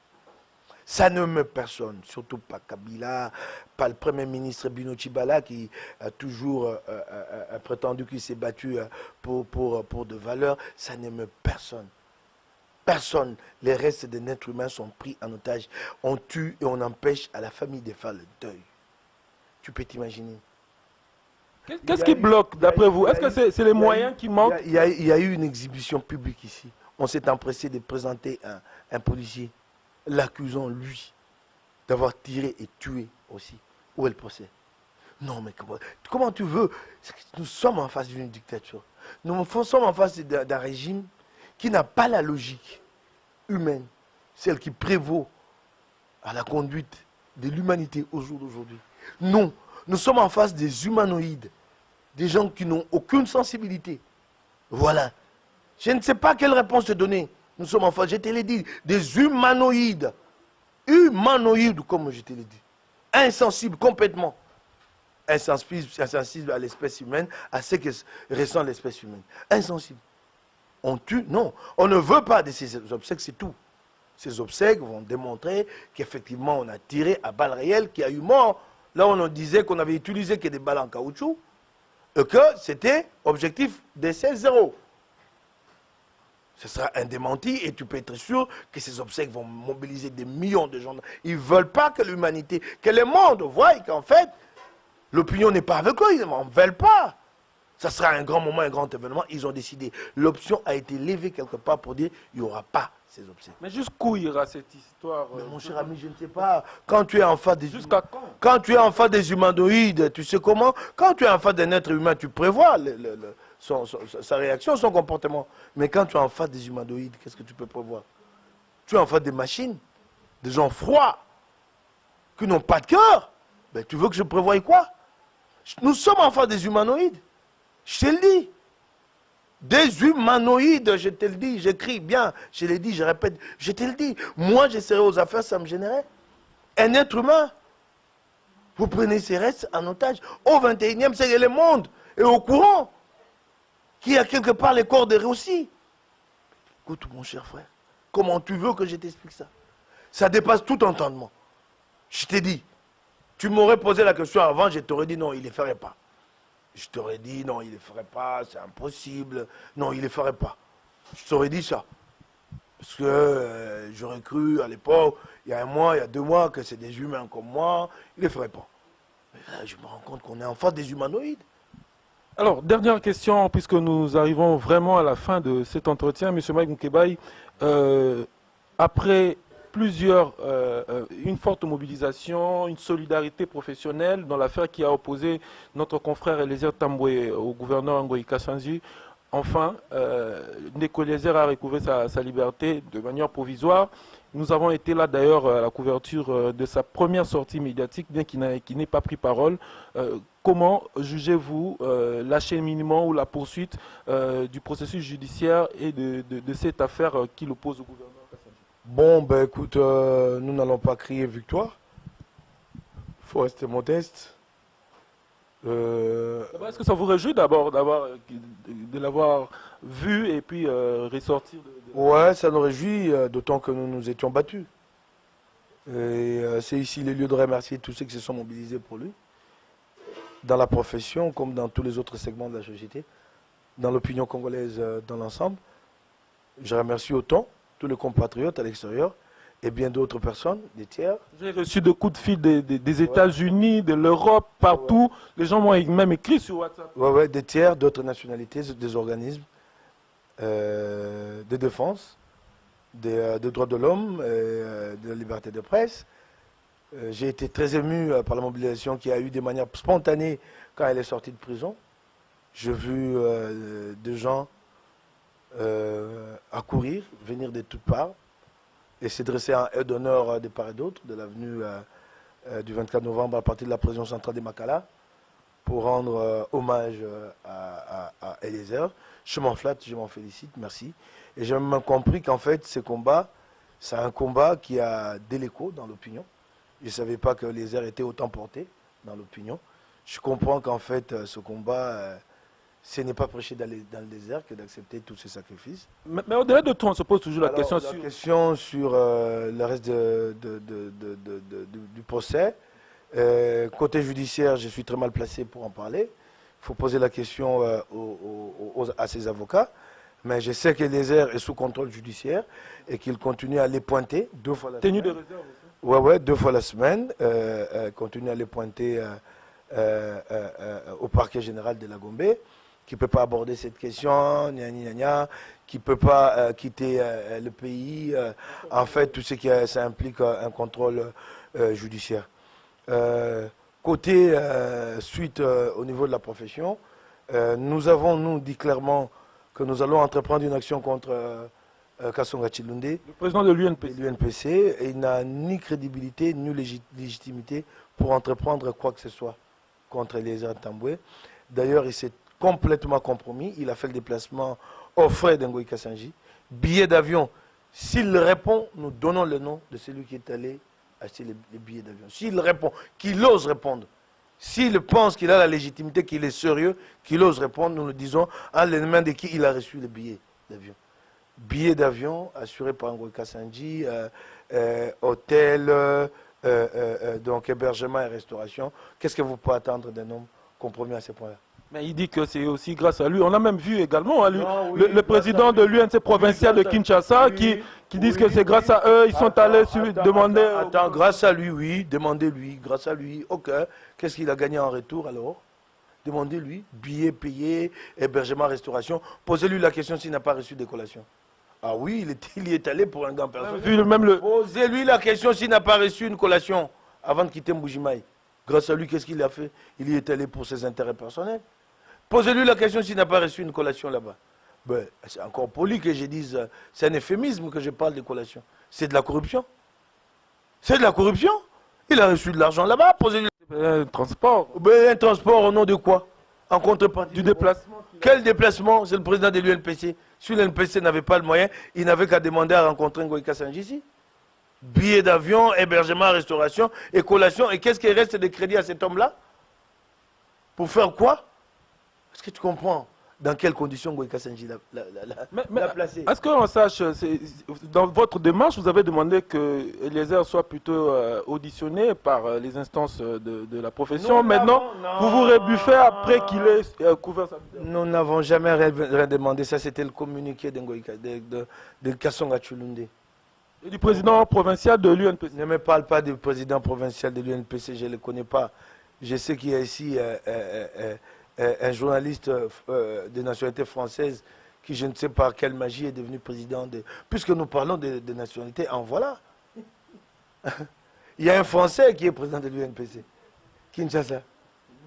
Ça ne me personne, surtout pas Kabila, pas le Premier ministre Bino Tshibala qui a toujours prétendu qu'il s'est battu pour de valeurs, ça ne me personne. Personne, les restes d'un être humain sont pris en otage. On tue et on empêche à la famille de faire le deuil. Tu peux t'imaginer. Qu'est-ce qui bloque d'après vous? Est-ce que c'est les moyens qui manquent? Il y a eu une exhibition publique ici. On s'est empressé de présenter un policier, l'accusant lui d'avoir tiré et tué aussi. Où est le procès? Non mais comment tu veux? Nous sommes en face d'une dictature. Nous sommes en face d'un régime qui n'a pas la logique humaine, celle qui prévaut à la conduite de l'humanité au jour d'aujourd'hui. Non, nous sommes en face des humanoïdes, des gens qui n'ont aucune sensibilité. Voilà. Je ne sais pas quelle réponse te donner. Nous sommes en face, je te l'ai dit, des humanoïdes. Humanoïdes, comme je te l'ai dit. Insensibles complètement. Insensibles à l'espèce humaine, à ce que ressent l'espèce humaine. Insensibles. On tue? Non. On ne veut pas de ces obsèques, c'est tout. Ces obsèques vont démontrer qu'effectivement on a tiré à balles réelles, qu'il y a eu mort. Là on disait qu'on avait utilisé que des balles en caoutchouc et que c'était objectif d'essai zéro. Ce sera un démenti et tu peux être sûr que ces obsèques vont mobiliser des millions de gens. Ils ne veulent pas que l'humanité, que le monde voie qu'en fait l'opinion n'est pas avec eux, ils n'en veulent pas. Ça sera un grand moment, un grand événement. Ils ont décidé. L'option a été levée quelque part pour dire qu'il n'y aura pas ces obsèques. Mais jusqu'où ira cette histoire? Mais mon cher ami, je ne sais pas. Quand tu es en face des Jusqu'à quand? Quand tu es en face des humanoïdes, tu sais comment? Quand tu es en face d'un être humain, tu prévois sa réaction, son comportement. Mais quand tu es en face des humanoïdes, qu'est-ce que tu peux prévoir? Tu es en face des machines, des gens froids, qui n'ont pas de cœur. Ben, tu veux que je prévoie quoi? Nous sommes en face des humanoïdes. Je te le dis. Des humanoïdes, je te le dis, j'écris bien, je l'ai dit, je répète, je te le dis. Moi, je serais aux affaires, ça me gênerait. Un être humain, vous prenez ses restes en otage. Au 21e siècle, le monde est au courant qui a quelque part les cordes aussi. Écoute, mon cher frère, comment tu veux que je t'explique ça? Ça dépasse tout entendement. Je t'ai dit, tu m'aurais posé la question avant, je t'aurais dit non, il ne les ferait pas. Je t'aurais dit non, il ne les ferait pas, c'est impossible. Non, il ne les ferait pas. Je t'aurais dit ça. Parce que j'aurais cru à l'époque, il y a 1 mois, il y a 2 mois, que c'est des humains comme moi, il ne les ferait pas. Mais là, je me rends compte qu'on est en face des humanoïdes. Alors, dernière question, puisque nous arrivons vraiment à la fin de cet entretien, M. Mike Moukebaye. Après une forte mobilisation, une solidarité professionnelle dans l'affaire qui a opposé notre confrère Eliezer Tambwe au gouverneur Ngoï Kassanji, enfin, Ndeko Eliezer a recouvré sa liberté de manière provisoire. Nous avons été là d'ailleurs à la couverture de sa première sortie médiatique, bien qu'il n'ait pas pris parole. Comment jugez-vous l'acheminement ou la poursuite du processus judiciaire et de cette affaire qui l'oppose au gouvernement Kassanji? Bon, ben écoute, nous n'allons pas crier victoire. Il faut rester modeste. Est-ce que ça vous réjouit d'abord de l'avoir vu et puis ressortir Ouais, ça nous réjouit, d'autant que nous nous étions battus. Et c'est ici le lieu de remercier tous ceux qui se sont mobilisés pour lui, dans la profession comme dans tous les autres segments de la société, dans l'opinion congolaise dans l'ensemble. Je remercie autant tous les compatriotes à l'extérieur et bien d'autres personnes, des tiers. J'ai reçu de coups de fil des États-Unis, de l'Europe, partout. Les gens m'ont même écrit sur WhatsApp. Ouais, des tiers, d'autres nationalités, des organismes de défense, des droits de l'homme, de la liberté de presse. J'ai été très ému par la mobilisation qu'il y a eu de manière spontanée quand elle est sortie de prison. J'ai vu des gens accourir, venir de toutes parts et s'est dressé un aide d'honneur de part et d'autre de l'avenue du 24 novembre à partir de la prison centrale de Makala pour rendre hommage à Eliezer. Je m'en flatte, je m'en félicite, merci. Et j'ai même compris qu'en fait, ce combat, c'est un combat qui a de l'écho dans l'opinion. Je ne savais pas que Eliezer était autant porté dans l'opinion. Je comprends qu'en fait, ce combat, ce n'est pas prêcher dans le désert que d'accepter tous ces sacrifices. Mais au-delà de tout, on se pose toujours la question sur le reste du procès. Côté judiciaire, je suis très mal placé pour en parler. Il faut poser la question à ses avocats. Mais je sais qu'Eliezer est sous contrôle judiciaire et qu'il continue à les pointer 2 fois la semaine. Tenue de réserve aussi. Ouais, 2 fois la semaine. Continue à les pointer au parquet général de la Gombe, qui ne peut pas aborder cette question, qui ne peut pas quitter le pays. En fait, tout ce qui ça implique un contrôle judiciaire. Côté suite au niveau de la profession, nous avons, nous, dit clairement que nous allons entreprendre une action contre Kasonga Chilunde, le président de l'UNPC. L'UNPC, et il n'a ni crédibilité, ni légitimité pour entreprendre quoi que ce soit contre Eliezer Tambwe. D'ailleurs, il s'est complètement compromis. Il a fait le déplacement aux frais d'Ngoï Kassanji. Billet d'avion. S'il répond, nous donnons le nom de celui qui est allé acheter les billets d'avion. S'il répond, qu'il ose répondre. S'il pense qu'il a la légitimité, qu'il est sérieux, qu'il ose répondre, nous le disons à l'ennemi de qui il a reçu les billets d'avion. Billets d'avion assurés par Ngoï Kassanji, hôtel, donc hébergement et restauration. Qu'est-ce que vous pouvez attendre d'un homme compromis à ce point-là? Mais il dit que c'est aussi grâce à lui. On a même vu également hein, le président de l'UNC provincial de Kinshasa qui disent que c'est grâce à eux, ils sont allés demander... Attends, grâce à lui, oui, demandez-lui, grâce à lui, ok. Qu'est-ce qu'il a gagné en retour alors? Demandez-lui, billets payés, hébergement, restauration. Posez-lui la question s'il n'a pas reçu des collations. Ah oui, il y est allé pour un grand personnel. Posez-lui la question s'il n'a pas reçu une collation avant de quitter Mbujimaï. Grâce à lui, qu'est-ce qu'il a fait? Il y est allé pour ses intérêts personnels. Posez-lui la question s'il n'a pas reçu une collation là-bas. Ben, c'est encore poli que je dise, c'est un euphémisme que je parle de collation. C'est de la corruption. C'est de la corruption. Il a reçu de l'argent là-bas. Posez-lui un transport. Ben, un transport au nom de quoi? En contrepartie du déplacement. Quel déplacement? C'est le président de l'UNPC. Si l'UNPC n'avait pas le moyen, il n'avait qu'à demander à rencontrer Ngoï Kassanji ici. Billets d'avion, hébergement, restauration et collation. Et qu'est-ce qui reste de crédit à cet homme-là? Pour faire quoi? Est-ce que tu comprends? dans quelles conditions Ngoïka Sanji l'a placé. Est-ce qu'on sache, dans votre démarche, vous avez demandé que Eliezer soit plutôt auditionné par les instances de la profession. Maintenant, vous vous rébuffez après qu'il ait couvert sa vidéo. Nous n'avons jamais rien demandé. Ça, c'était le communiqué de Kassonga Tchulunde. Et du président provincial de l'UNPC. Ne me parle pas du président provincial de l'UNPC, je ne le connais pas. Je sais qu'il y a ici un journaliste de nationalité française qui, je ne sais pas quelle magie, est devenu président de... Puisque nous parlons de nationalité, en voilà. Il y a un Français qui est président de l'UNPC. Kinshasa.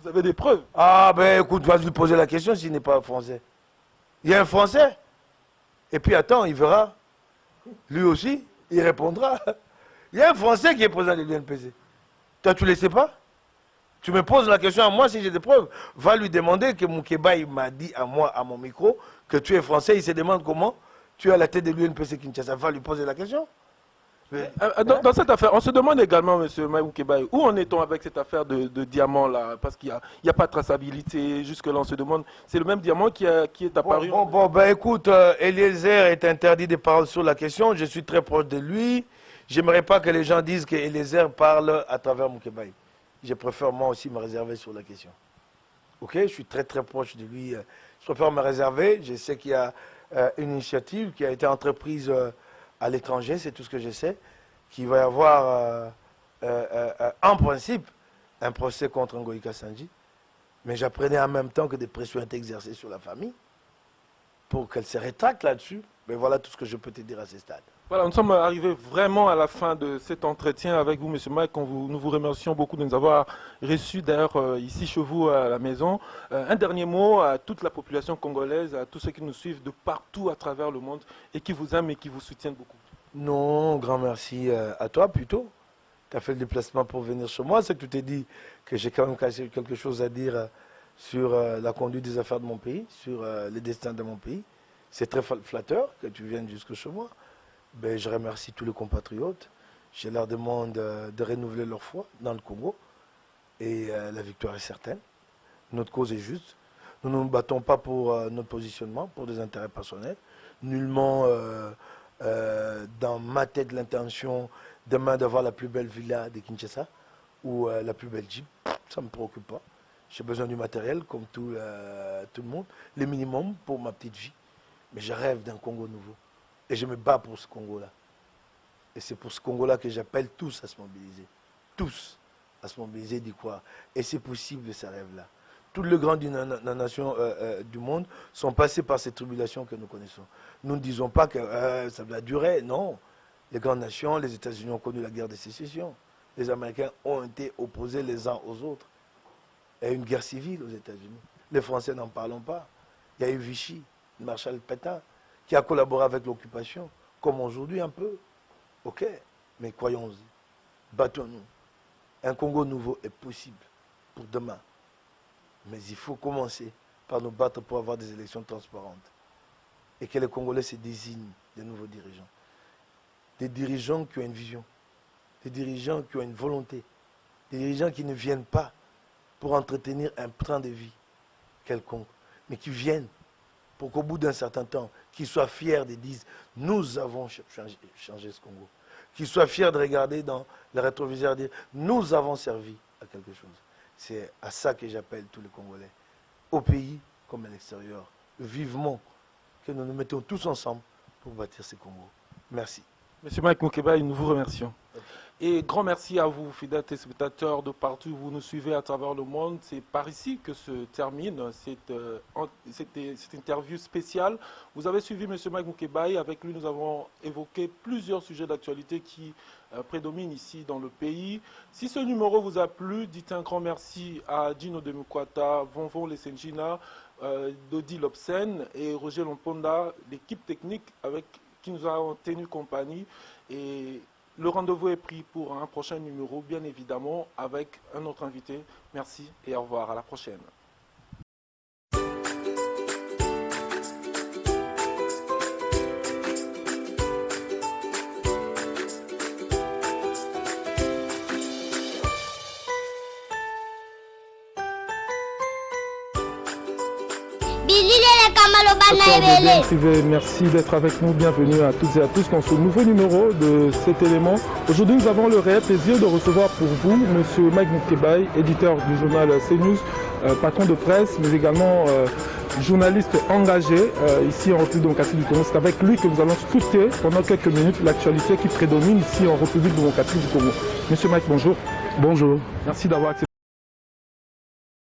Vous avez des preuves? Ah ben écoute, vas lui poser la question s'il n'est pas français. Il y a un Français. Et puis attends, il verra. Lui aussi, il répondra. Il y a un Français qui est président de l'UNPC. Toi, tu ne le sais pas? Tu me poses la question à moi si j'ai des preuves. Va lui demander que Moukeba m'a dit à moi, à mon micro, que tu es français. Il se demande comment tu es à la tête de l'UNPC Kinshasa. Va lui poser la question. Mais, dans cette affaire, on se demande également, M. Moukeba, où en est-on avec cette affaire de diamant là? Parce qu'il n'y a pas de traçabilité. Jusque-là, on se demande. C'est le même diamant qui est apparu. Ben écoute, Eliezer est interdit de parler sur la question. Je suis très proche de lui. J'aimerais pas que les gens disent que Eliezer parle à travers Moukeba. Je préfère moi aussi me réserver sur la question. Ok, je suis très très proche de lui. Je préfère me réserver. Je sais qu'il y a une initiative qui a été entreprise à l'étranger, c'est tout ce que je sais, qu'il va y avoir en principe un procès contre Ngoïka Sanji. Mais j'apprenais en même temps que des pressions étaient exercées sur la famille pour qu'elle se rétracte là-dessus. Mais voilà tout ce que je peux te dire à ce stade. Voilà, nous sommes arrivés vraiment à la fin de cet entretien avec vous, M. Mike. Nous vous remercions beaucoup de nous avoir reçus d'ailleurs ici chez vous à la maison. Un dernier mot à toute la population congolaise, à tous ceux qui nous suivent de partout à travers le monde et qui vous aiment et qui vous soutiennent beaucoup. Non, grand merci à toi plutôt. Tu as fait le déplacement pour venir chez moi. C'est que tu t'es dit que j'ai quand même quelque chose à dire sur la conduite des affaires de mon pays, sur le destin de mon pays. C'est très flatteur que tu viennes jusque chez moi. Ben, je remercie tous les compatriotes. Je leur demande de renouveler leur foi dans le Congo. Et la victoire est certaine. Notre cause est juste. Nous ne nous battons pas pour notre positionnement, pour des intérêts personnels. Nullement dans ma tête l'intention demain d'avoir la plus belle villa de Kinshasa ou la plus belle Jeep. Ça ne me préoccupe pas. J'ai besoin du matériel comme tout le monde. Le minimum pour ma petite vie. Mais je rêve d'un Congo nouveau. Et je me bats pour ce Congo-là. Et c'est pour ce Congo-là que j'appelle tous à se mobiliser. Tous à se mobiliser, d'y croire. Et c'est possible, ce rêve-là. Tous les grands des nations du monde sont passés par ces tribulations que nous connaissons. Nous ne disons pas que ça va durer. Non. Les grandes nations, les États-Unis ont connu la guerre de sécession. Les Américains ont été opposés les uns aux autres. Il y a eu une guerre civile aux États-Unis. Les Français n'en parlont pas. Il y a eu Vichy, Marshal Pétain, qui a collaboré avec l'occupation, comme aujourd'hui un peu. Ok, mais croyons-y, battons-nous. Un Congo nouveau est possible pour demain. Mais il faut commencer par nous battre pour avoir des élections transparentes. Et que les Congolais se désignent de nouveaux dirigeants. Des dirigeants qui ont une vision. Des dirigeants qui ont une volonté. Des dirigeants qui ne viennent pas pour entretenir un train de vie quelconque, mais qui viennent pour qu'au bout d'un certain temps, qu'ils soient fiers de dire « nous avons changé ce Congo ». Qu'ils soient fiers de regarder dans le rétroviseur et dire « nous avons servi à quelque chose ». C'est à ça que j'appelle tous les Congolais, au pays comme à l'extérieur, vivement, que nous nous mettons tous ensemble pour bâtir ce Congo. Merci. Monsieur Mike Moukeba, nous vous remercions. Et grand merci à vous, fidèles téléspectateurs de partout où vous nous suivez à travers le monde. C'est par ici que se termine cette interview spéciale. Vous avez suivi M. Mike Moukeba et avec lui, nous avons évoqué plusieurs sujets d'actualité qui prédominent ici dans le pays. Si ce numéro vous a plu, dites un grand merci à Dino Demukwata, Vonvon Lesenjina, Dodi Lobsen et Roger Lomponda, l'équipe technique qui nous a tenu compagnie. Et le rendez-vous est pris pour un prochain numéro, bien évidemment, avec un autre invité. Merci et au revoir. À la prochaine. Billy Merci d'être avec nous. Bienvenue à toutes et à tous dans ce nouveau numéro de cet élément. Aujourd'hui, nous avons le réel plaisir de recevoir pour vous M. Mike Moukebaye, éditeur du journal CNews, patron de presse, mais également journaliste engagé ici en République démocratique du Congo. C'est avec lui que nous allons scruter pendant quelques minutes l'actualité qui prédomine ici en République démocratique du Congo. Monsieur Mike, bonjour. Bonjour. Merci d'avoir accepté